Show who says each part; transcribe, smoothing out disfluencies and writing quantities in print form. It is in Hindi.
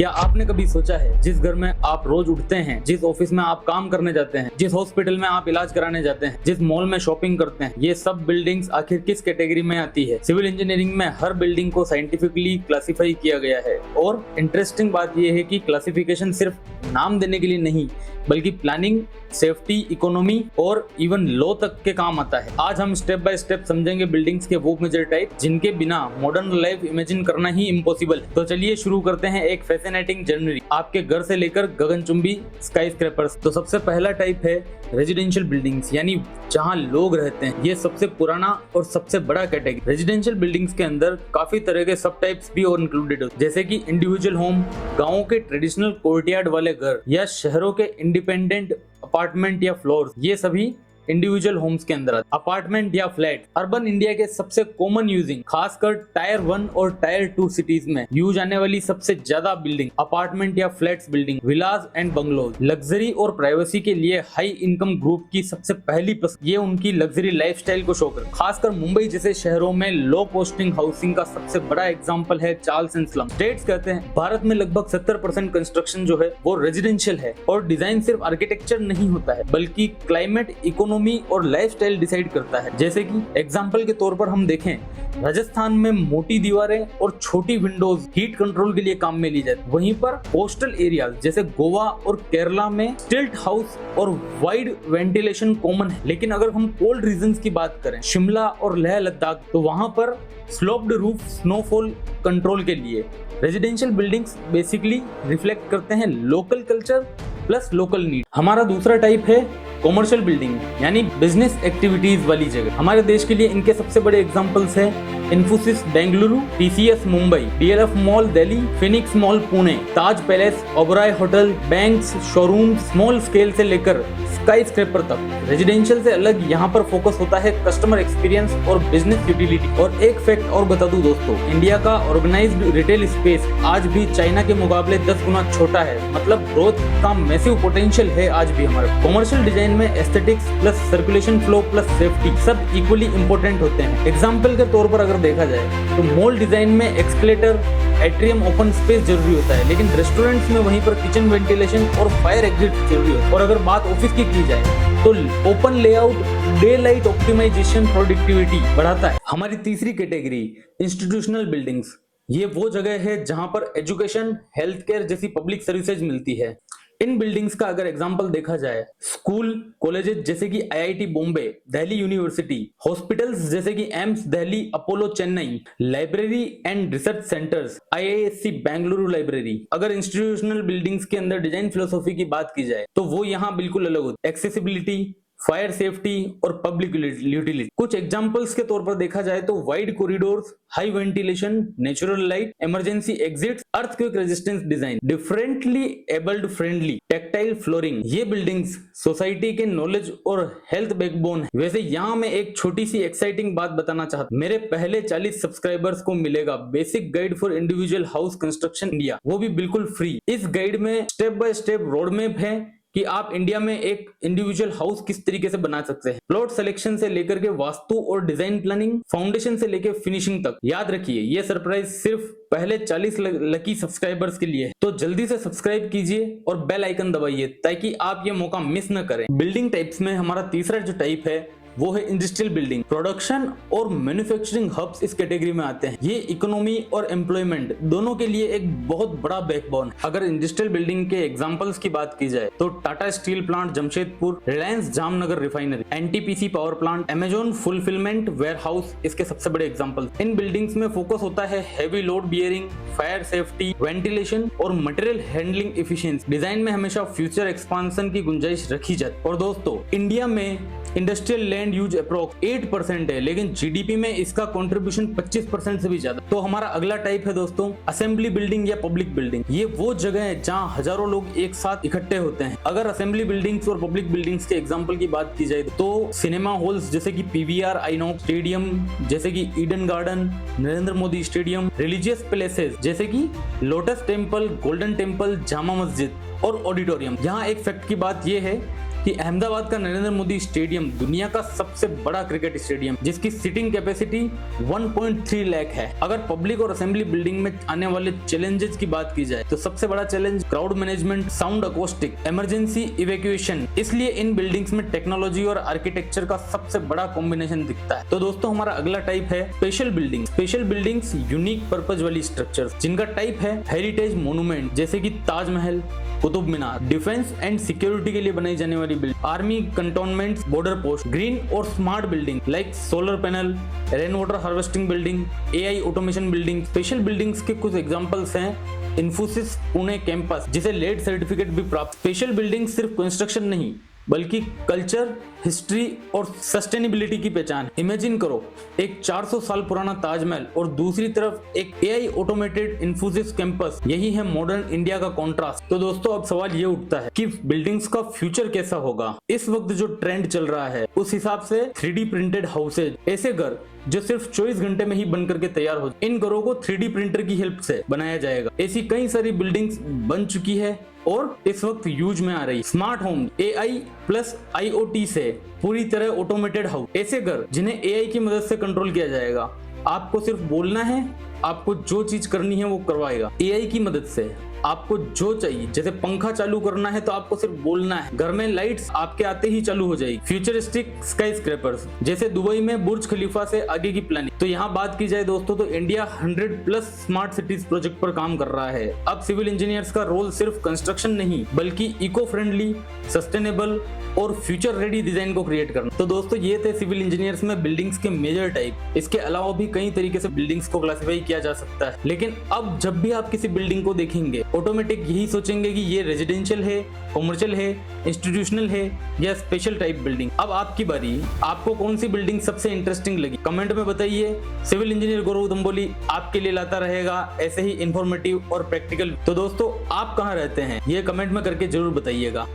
Speaker 1: क्या आपने कभी सोचा है जिस घर में आप रोज उठते हैं, जिस ऑफिस में आप काम करने जाते हैं, जिस हॉस्पिटल में आप इलाज कराने जाते हैं, जिस मॉल में शॉपिंग करते हैं, ये सब बिल्डिंग्स आखिर किस कैटेगरी में आती है? सिविल इंजीनियरिंग में हर बिल्डिंग को साइंटिफिकली क्लासिफाई किया गया है और इंटरेस्टिंग बात यह है कि क्लासिफिकेशन सिर्फ नाम देने के लिए नहीं बल्कि प्लानिंग, सेफ्टी, इकोनॉमी और इवन लॉ तक के काम आता है। आज हम स्टेप बाय स्टेप समझेंगे बिल्डिंग्स के वो मेजर टाइप जिनके बिना मॉडर्न लाइफ इमेजिन करना ही इम्पॉसिबल है। तो चलिए शुरू करते हैं एक फैसिनेटिंग जर्नी आपके घर से लेकर गगनचुंबी स्काईस्क्रैपर्स। तो सबसे पहला टाइप है रेजिडेंशियल बिल्डिंग्स, यानी जहां लोग रहते हैं। ये सबसे पुराना और सबसे बड़ा कैटेगरी। रेजिडेंशियल बिल्डिंग्स के अंदर काफी तरह के सब टाइप्स भी और इंक्लूडेड होते हैं, जैसे कि इंडिविजुअल होम, गाँव के ट्रेडिशनल कोर्टयार्ड वाले घर या शहरों के इंडिपेंडेंट अपार्टमेंट या फ्लोर्स, ये सभी इंडिविजुअल होम्स के अंदर आते। अपार्टमेंट या फ्लैट अर्बन इंडिया के सबसे कॉमन यूजिंग, खासकर टायर 1 और टायर 2 सिटीज में यूज आने वाली सबसे ज्यादा बिल्डिंग अपार्टमेंट या flats building, Vilas and bungalows. Luxury और प्राइवेसी के लिए हाई इनकम ग्रुप की सबसे पहली पसंद। ये उनकी लग्जरी लाइफस्टाइल को शो कर, खासकर मुंबई जैसे शहरों में लो कॉस्टिंग हाउसिंग का सबसे बड़ा एग्जाम्पल है चार्ल्स एंड स्लम। स्टेट्स कहते हैं भारत में लगभग 70% कंस्ट्रक्शन जो है वो रेजिडेंशियल है और डिजाइन सिर्फ आर्किटेक्चर नहीं होता है बल्कि क्लाइमेट, इकोनॉमी और लाइफस्टाइल डिसाइड करता है। जैसे कि एग्जांपल के तौर पर हम देखें, राजस्थान में मोटी दीवारें और छोटी विंडोज हीट कंट्रोल के लिए काम में ली जाती है। वहीं पर कोस्टल एरियाज जैसे गोवा और केरला में स्टिल्ट हाउस और वाइड वेंटिलेशन कॉमन है। लेकिन अगर हम कोल्ड रीजन्स की बात करें, शिमला और लेह लद्दाख, तो वहां पर स्लोप्ड रूफ स्नोफॉल कंट्रोल के लिए। रेजिडेंशियल बिल्डिंग्स बेसिकली रिफ्लेक्ट करते हैं local culture plus local need. हमारा दूसरा टाइप है कॉमर्शियल बिल्डिंग, यानी बिजनेस एक्टिविटीज वाली जगह। हमारे देश के लिए इनके सबसे बड़े एग्जांपल्स हैं Infosys Bengaluru, TCS Mumbai, DLF mall Delhi, Phoenix mall Pune, Taj Palace, Oberoi hotel, banks, showroom, small scale से लेकर स्काई स्क्रैपर तक। रेजिडेंशियल से अलग यहाँ पर फोकस होता है कस्टमर एक्सपीरियंस और बिजनेस यूटिलिटी। और एक फैक्ट और बता दूं दोस्तों, इंडिया का ऑर्गेनाइज्ड रिटेल स्पेस आज भी चाइना के मुकाबले 10 गुना छोटा है। मतलब ग्रोथ का मैसिव पोटेंशियल है आज भी हमारे। कॉमर्शियल डिजाइन में aesthetics plus circulation flow plus safety सब इक्वली इंपॉर्टेंट होते हैं। एग्जाम्पल के तौर पर अगर देखा जाए तो मॉल डिजाइन में एक्सकेलेटर, एट्रियम, ओपन स्पेस जरूरी होता है, लेकिन रेस्टोरेंट्स में वहीं पर किचन वेंटिलेशन और फायर एग्जिट जरूरी होता है। और अगर बात ऑफिस की जाए तो open layout daylight optimisation productivity बढ़ाता है। हमारी तीसरी कैटेगरी इंस्टीट्यूशनल बिल्डिंग्स। ये वो जगह है जहां पर एजुकेशन, हेल्थ केयर जैसी पब्लिक सर्विसेज मिलती है। इन बिल्डिंग्स का अगर एग्जांपल देखा जाए, स्कूल, कॉलेजेस जैसे कि IIT Bombay, Delhi university, hospitals जैसे कि AIIMS Delhi, Apollo Chennai, library and research centres, IISc Bengaluru library. अगर इंस्टीट्यूशनल बिल्डिंग्स के अंदर डिजाइन फिलोसॉफी की बात की जाए तो वो यहाँ बिल्कुल अलग होती है। एक्सेसिबिलिटी, फायर सेफ्टी और पब्लिक यूटिलिटी। कुछ एग्जांपल्स के तौर पर देखा जाए तो wide corridors, high ventilation, natural light, emergency exits, earthquake resistance design, differently abled friendly, tactile flooring. ये बिल्डिंग्स सोसाइटी के नॉलेज और हेल्थ बैकबोन है। वैसे यहाँ मैं एक छोटी सी एक्साइटिंग बात बताना चाहता हूँ। मेरे पहले 40 सब्सक्राइबर्स को मिलेगा basic guide for individual house construction India, वो भी बिल्कुल फ्री। इस गाइड में step by step road map है कि आप इंडिया में एक इंडिविजुअल हाउस किस तरीके से बना सकते हैं। प्लॉट सिलेक्शन से लेकर के वास्तु और डिजाइन प्लानिंग, फाउंडेशन से लेकर फिनिशिंग तक। याद रखिए ये सरप्राइज सिर्फ पहले 40 लकी सब्सक्राइबर्स के लिए है। तो जल्दी से सब्सक्राइब कीजिए और बेल आइकन दबाइए ताकि आप ये मौका मिस न करें। बिल्डिंग टाइप्स में हमारा तीसरा जो टाइप है वो है इंडस्ट्रियल बिल्डिंग। प्रोडक्शन और मैन्युफैक्चरिंग हब्स इस कैटेगरी में आते हैं। ये इकोनॉमी और एम्प्लॉयमेंट दोनों के लिए एक बहुत बड़ा बैकबोन है। अगर इंडस्ट्रियल बिल्डिंग के एग्जांपल्स की बात की जाए तो Tata steel plant Jamshedpur, Reliance Jamnagar refinery, NTPC power plant, Amazon fulfilment warehouse इसके सबसे बड़े एग्जाम्पल। इन बिल्डिंग्स में फोकस होता है heavy load bearing, fire safety, ventilation और मटेरियल हैंडलिंग एफिशिएंसी। डिजाइन में हमेशा फ्यूचर एक्सपांशन की गुंजाइश रखी जाती। और दोस्तों, इंडिया में इंडस्ट्रियल लैंड यूज अप्रोक्स 8% है, लेकिन जीडीपी में इसका कंट्रीब्यूशन 25% से भी ज्यादा। तो हमारा अगला टाइप है दोस्तों असेंबली बिल्डिंग या पब्लिक बिल्डिंग। ये वो जगह है जहां हजारों लोग एक साथ इकट्ठे होते हैं। अगर असेंबली बिल्डिंग्स और पब्लिक बिल्डिंग्स के एग्जांपल की बात की जाए तो सिनेमा हॉल्स जैसे कि पीवीआर आइनॉक्स, स्टेडियम जैसे कि Eden garden, Narendra Modi stadium, religious places जैसे कि lotus temple, golden temple, Jama Masjid और ऑडिटोरियम। यहाँ एक फैक्ट की बात यह है कि अहमदाबाद का नरेंद्र मोदी स्टेडियम दुनिया का सबसे बड़ा क्रिकेट स्टेडियम, जिसकी सीटिंग कैपेसिटी 1.3 लाख है। अगर पब्लिक और असेंबली बिल्डिंग में आने वाले चैलेंजेस की बात की जाए तो सबसे बड़ा challenge crowd management, sound acoustic, emergency evacuation. इसलिए इन बिल्डिंग्स में टेक्नोलॉजी और आर्किटेक्चर का सबसे बड़ा कॉम्बिनेशन दिखता है। तो दोस्तों हमारा अगला टाइप है special building. Special buildings unique purpose वाली स्ट्रक्चर्स, जिनका टाइप है हेरिटेज मोन्यूमेंट, जैसे कि Taj Mahal, Qutub Minar. Defence and security के लिए बनाई जाने वाली building, army cantonments, border post. Green और smart building like solar panel, rain water harvesting building, AI automation building. Special buildings के कुछ एग्जांपल्स हैं इन्फोसिस पुणे कैंपस, जिसे लेड सर्टिफिकेट भी प्राप्त। स्पेशल बिल्डिंग सिर्फ कंस्ट्रक्शन नहीं बल्कि कल्चर, हिस्ट्री और सस्टेनेबिलिटी की पहचान। इमेजिन करो एक 400 साल पुराना ताजमहल और दूसरी तरफ एक एआई ऑटोमेटेड इन्फोसिस कैंपस। यही है मॉडर्न इंडिया का कॉन्ट्रास्ट। तो दोस्तों अब सवाल ये उठता है कि बिल्डिंग्स का फ्यूचर कैसा होगा। इस वक्त जो ट्रेंड चल रहा है उस हिसाब से 3D प्रिंटेड हाउसेज, ऐसे घर जो सिर्फ 24 घंटे में ही बन करके तैयार हो, इन घरों को 3D प्रिंटर की हेल्प से बनाया जाएगा। ऐसी कई सारी बिल्डिंग्स बन चुकी है और इस वक्त यूज में आ रही। Smart home, AI plus IoT से पूरी तरह ऑटोमेटेड हाउस, ऐसे घर जिन्हें एआई की मदद से कंट्रोल किया जाएगा। आपको सिर्फ बोलना है, आपको जो चीज करनी है वो करवाएगा एआई की मदद से। आपको जो चाहिए, जैसे पंखा चालू करना है तो आपको सिर्फ बोलना है, घर में लाइट्स आपके आते ही चालू हो जाएगी। फ्यूचरिस्टिक स्काई स्क्रैपर्स, जैसे दुबई में बुर्ज खलीफा से आगे की प्लानिंग। तो यहाँ बात की जाए दोस्तों तो इंडिया 100+ स्मार्ट सिटीज प्रोजेक्ट पर काम कर रहा है। अब सिविल इंजीनियर्स का रोल सिर्फ कंस्ट्रक्शन नहीं बल्कि इको फ्रेंडली, सस्टेनेबल और फ्यूचर रेडी डिजाइन को क्रिएट करना। तो दोस्तों ये थे सिविल इंजीनियर्स में बिल्डिंग्स के मेजर टाइप। इसके अलावा भी कई तरीके से बिल्डिंग्स को क्लासिफाई किया जा सकता है, लेकिन अब जब भी आप किसी बिल्डिंग को देखेंगे ऑटोमेटिक यही सोचेंगे कि ये रेजिडेंशियल है, कॉमर्शियल है, इंस्टीट्यूशनल है या स्पेशल टाइप बिल्डिंग। अब आपकी बारी, आपको कौन सी बिल्डिंग सबसे इंटरेस्टिंग लगी कमेंट में बताइए। सिविल इंजीनियर गौरव दंबोली आपके लिए लाता रहेगा ऐसे ही इंफॉर्मेटिव और प्रैक्टिकल। तो दोस्तों आप कहाँ रहते हैं ये कमेंट में करके जरूर बताइएगा।